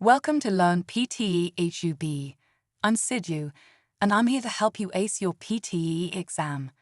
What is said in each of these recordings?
Welcome to Learn PTE HUB. I'm Sidhu, and I'm here to help you ace your PTE exam.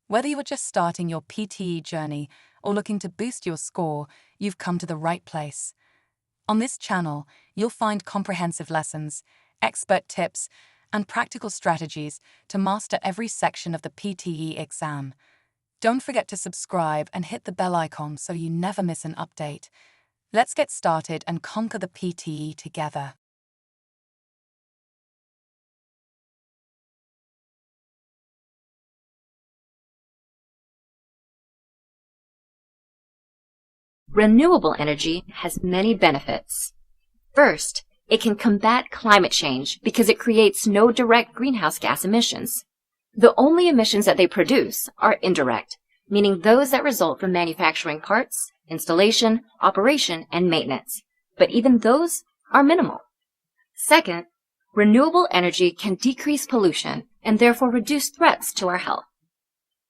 Whether you are just starting your PTE journey or looking to boost your score, you've come to the right place. On this channel, you'll find comprehensive lessons, expert tips, and practical strategies to master every section of the PTE exam. Don't forget to subscribe and hit the bell icon so you never miss an update. Let's get started and conquer the PTE together. Renewable energy has many benefits. First, it can combat climate change because it creates no direct greenhouse gas emissions. The only emissions that they produce are indirect, meaning those that result from manufacturing parts, installation, operation, and maintenance. But even those are minimal. Second, renewable energy can decrease pollution and therefore reduce threats to our health.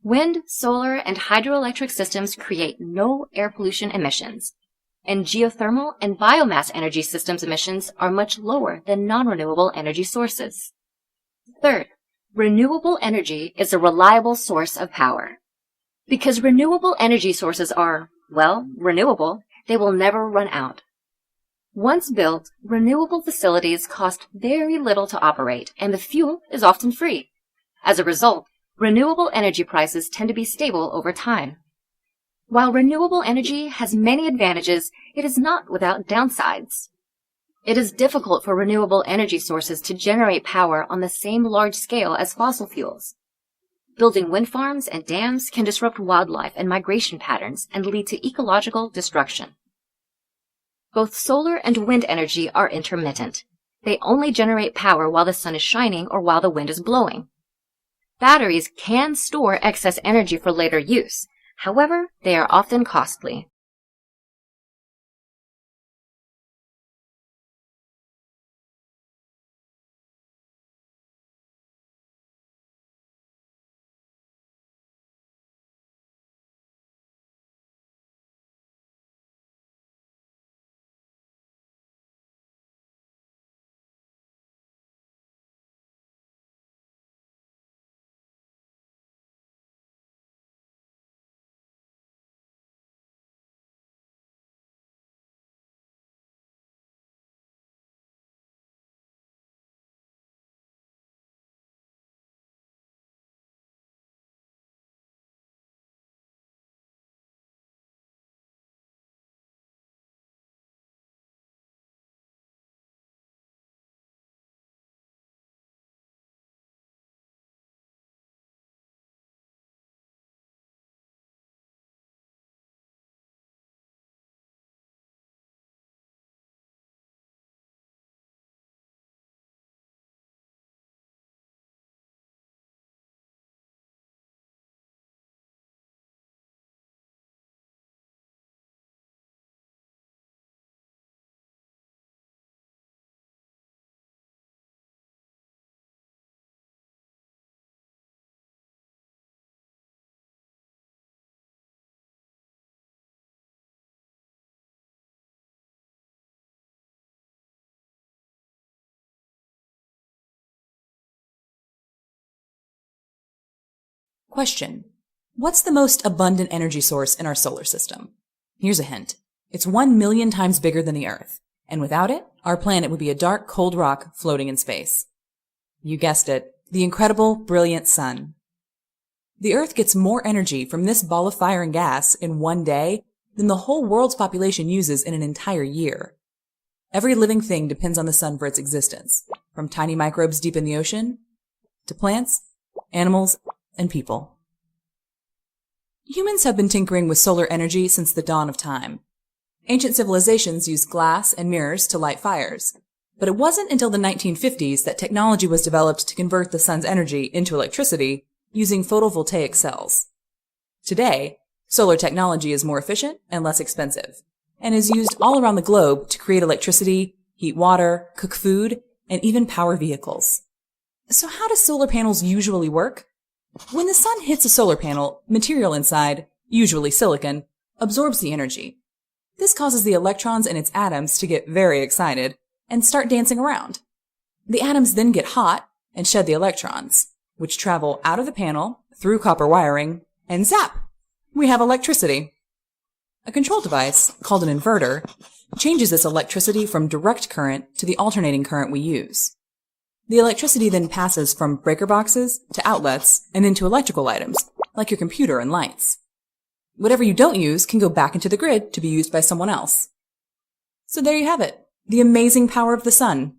Wind, solar, and hydroelectric systems create no air pollution emissions, and geothermal and biomass energy systems emissions are much lower than non-renewable energy sources. Third, renewable energy is a reliable source of power. Because renewable energy sources are, renewable, they will never run out. Once built, renewable facilities cost very little to operate, and the fuel is often free. As a result, renewable energy prices tend to be stable over time. While renewable energy has many advantages, it is not without downsides. It is difficult for renewable energy sources to generate power on the same large scale as fossil fuels. Building wind farms and dams can disrupt wildlife and migration patterns and lead to ecological destruction. Both solar and wind energy are intermittent. They only generate power while the sun is shining or while the wind is blowing. Batteries can store excess energy for later use. However, they are often costly. Question: what's the most abundant energy source in our solar system? Here's a hint. It's 1 million times bigger than the Earth, and without it, our planet would be a dark, cold rock floating in space. You guessed it, the incredible, brilliant sun. The Earth gets more energy from this ball of fire and gas in one day than the whole world's population uses in an entire year. Every living thing depends on the sun for its existence, from tiny microbes deep in the ocean to plants, animals, and people. Humans have been tinkering with solar energy since the dawn of time. Ancient civilizations used glass and mirrors to light fires, but it wasn't until the 1950s that technology was developed to convert the sun's energy into electricity using photovoltaic cells. Today, solar technology is more efficient and less expensive, and is used all around the globe to create electricity, heat water, cook food, and even power vehicles. So how do solar panels usually work? When the sun hits a solar panel, material inside, usually silicon, absorbs the energy. This causes the electrons in its atoms to get very excited and start dancing around. The atoms then get hot and shed the electrons, which travel out of the panel, through copper wiring, and zap! We have electricity. A control device, called an inverter, changes this electricity from direct current to the alternating current we use. The electricity then passes from breaker boxes to outlets and then to electrical items, like your computer and lights. Whatever you don't use can go back into the grid to be used by someone else. So there you have it, the amazing power of the sun.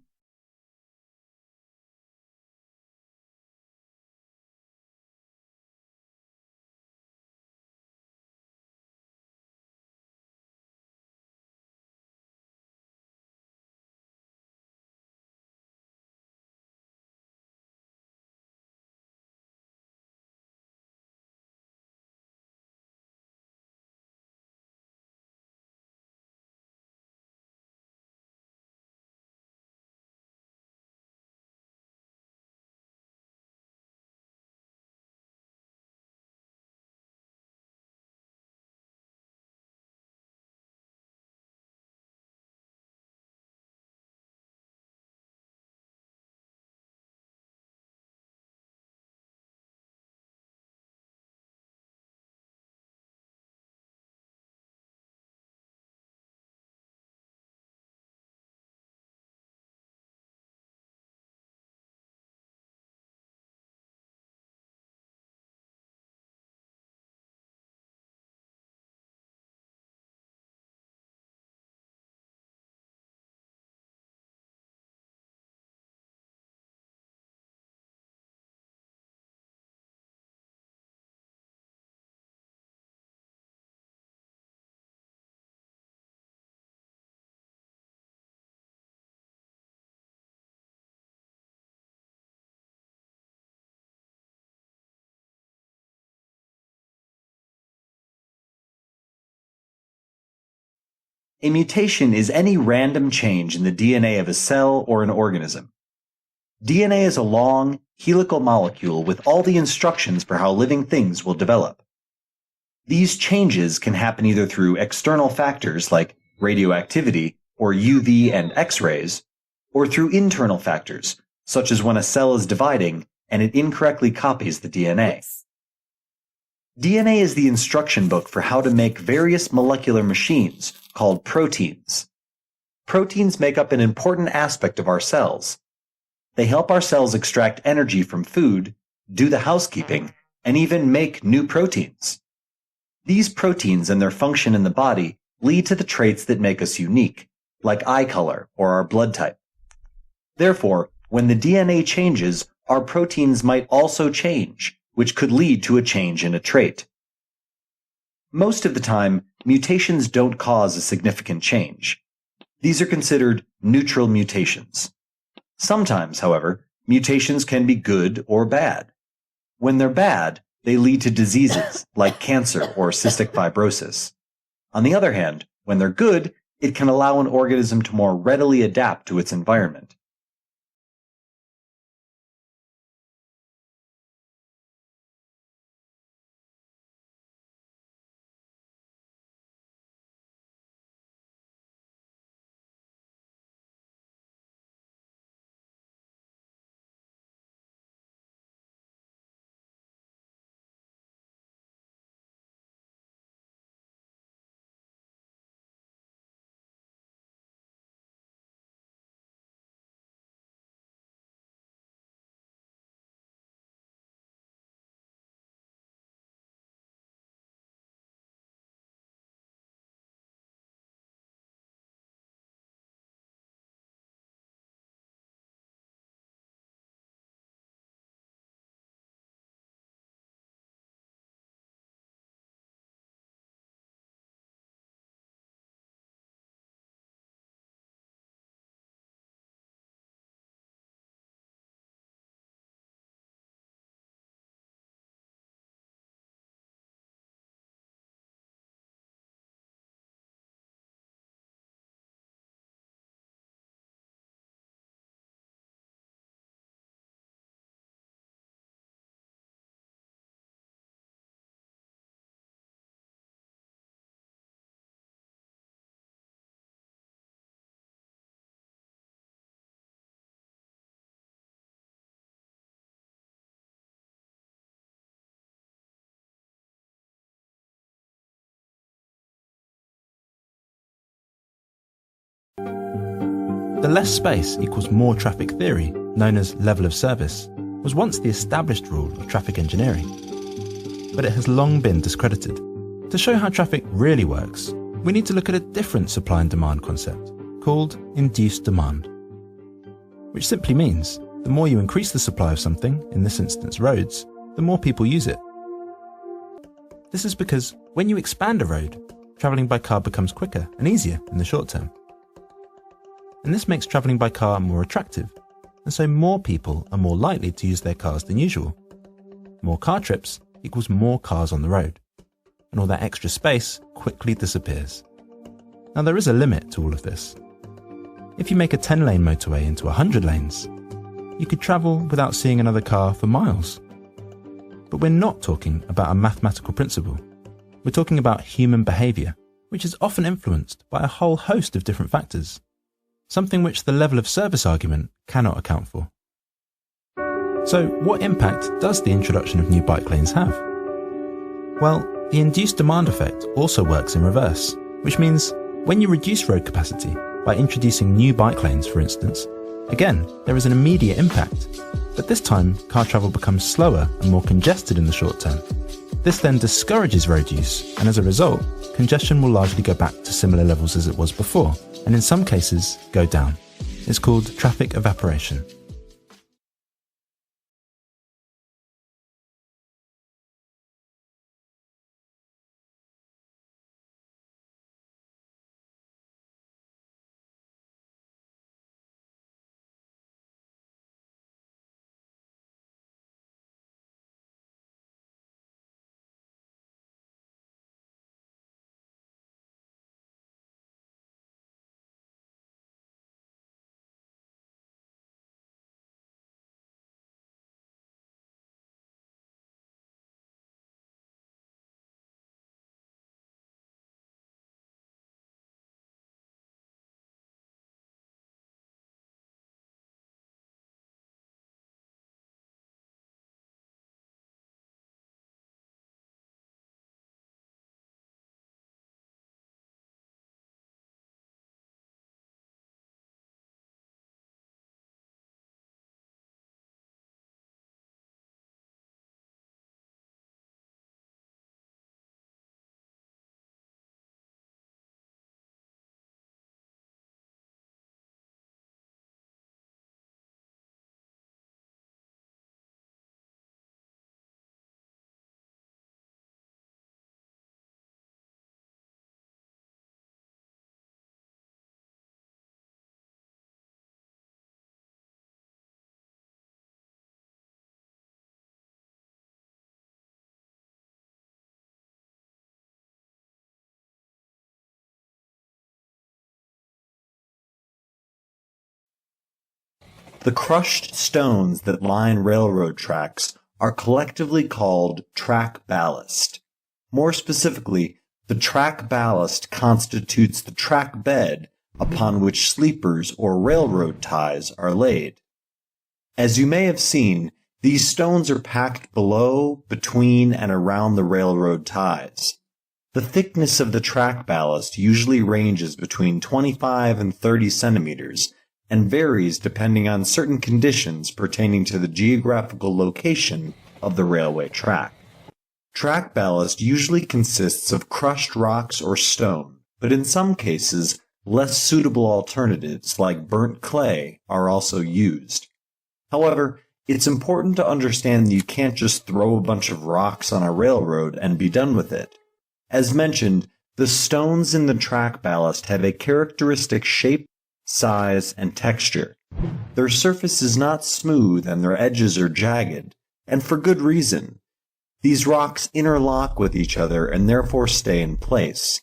A mutation is any random change in the DNA of a cell or an organism. DNA is a long, helical molecule with all the instructions for how living things will develop. These changes can happen either through external factors like radioactivity or UV and X-rays, or through internal factors, such as when a cell is dividing and it incorrectly copies the DNA. DNA is the instruction book for how to make various molecular machines called proteins. Proteins make up an important aspect of our cells. They help our cells extract energy from food, do the housekeeping, and even make new proteins. These proteins and their function in the body lead to the traits that make us unique, like eye color or our blood type. Therefore, when the DNA changes, our proteins might also change, which could lead to a change in a trait. Most of the time, mutations don't cause a significant change. These are considered neutral mutations. Sometimes, however, mutations can be good or bad. When they're bad, they lead to diseases like cancer or cystic fibrosis. On the other hand, when they're good, it can allow an organism to more readily adapt to its environment. The less space equals more traffic theory, known as level of service, was once the established rule of traffic engineering. But it has long been discredited. To show how traffic really works, we need to look at a different supply and demand concept, called induced demand. Which simply means the more you increase the supply of something, in this instance roads, the more people use it. This is because when you expand a road, travelling by car becomes quicker and easier in the short term. And this makes travelling by car more attractive, and so more people are more likely to use their cars than usual. More car trips equals more cars on the road, and all that extra space quickly disappears. Now there is a limit to all of this. If you make a 10-lane motorway into 100 lanes, you could travel without seeing another car for miles. But we're not talking about a mathematical principle. We're talking about human behaviour, which is often influenced by a whole host of different factors, something which the level of service argument cannot account for. So what impact does the introduction of new bike lanes have? Well, the induced demand effect also works in reverse, which means when you reduce road capacity by introducing new bike lanes, for instance, again, there is an immediate impact, but this time car travel becomes slower and more congested in the short term. This then discourages road use, and as a result, congestion will largely go back to similar levels as it was before, and in some cases, go down. It's called traffic evaporation. The crushed stones that line railroad tracks are collectively called track ballast. More specifically, the track ballast constitutes the track bed upon which sleepers or railroad ties are laid. As you may have seen, these stones are packed below, between, and around the railroad ties. The thickness of the track ballast usually ranges between 25 and 30 centimeters, and varies depending on certain conditions pertaining to the geographical location of the railway track. Track ballast usually consists of crushed rocks or stone, but in some cases, less suitable alternatives like burnt clay are also used. However, it's important to understand that you can't just throw a bunch of rocks on a railroad and be done with it. As mentioned, the stones in the track ballast have a characteristic shape, size, and texture. Their surface is not smooth and their edges are jagged, and for good reason. These rocks interlock with each other and therefore stay in place.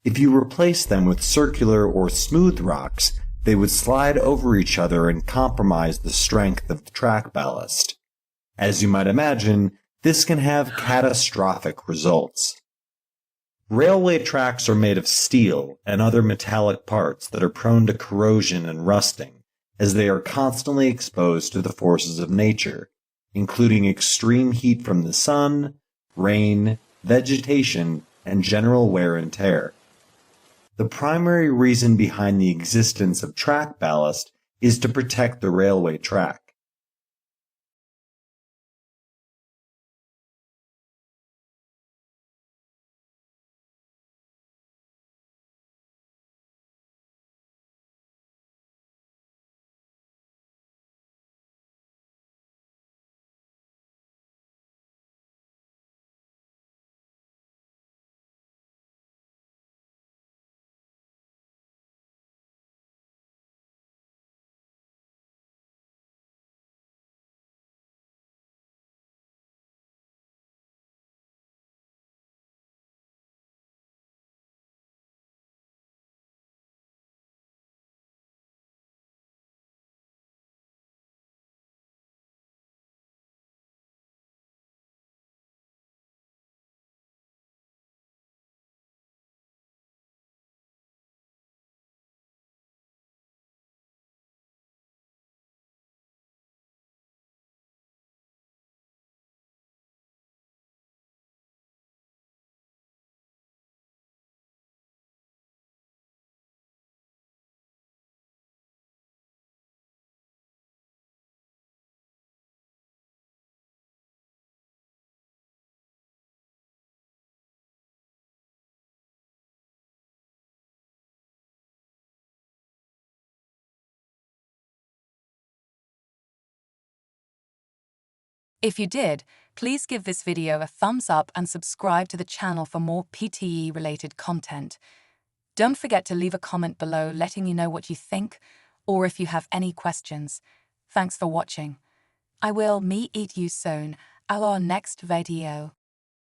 If you replace them with circular or smooth rocks, they would slide over each other and compromise the strength of the track ballast. As you might imagine, this can have catastrophic results. Railway tracks are made of steel and other metallic parts that are prone to corrosion and rusting, as they are constantly exposed to the forces of nature, including extreme heat from the sun, rain, vegetation, and general wear and tear. The primary reason behind the existence of track ballast is to protect the railway track. If you did, please give this video a thumbs up and subscribe to the channel for more PTE-related content. Don't forget to leave a comment below letting me know what you think, or if you have any questions. Thanks for watching. I will meet you soon at our next video.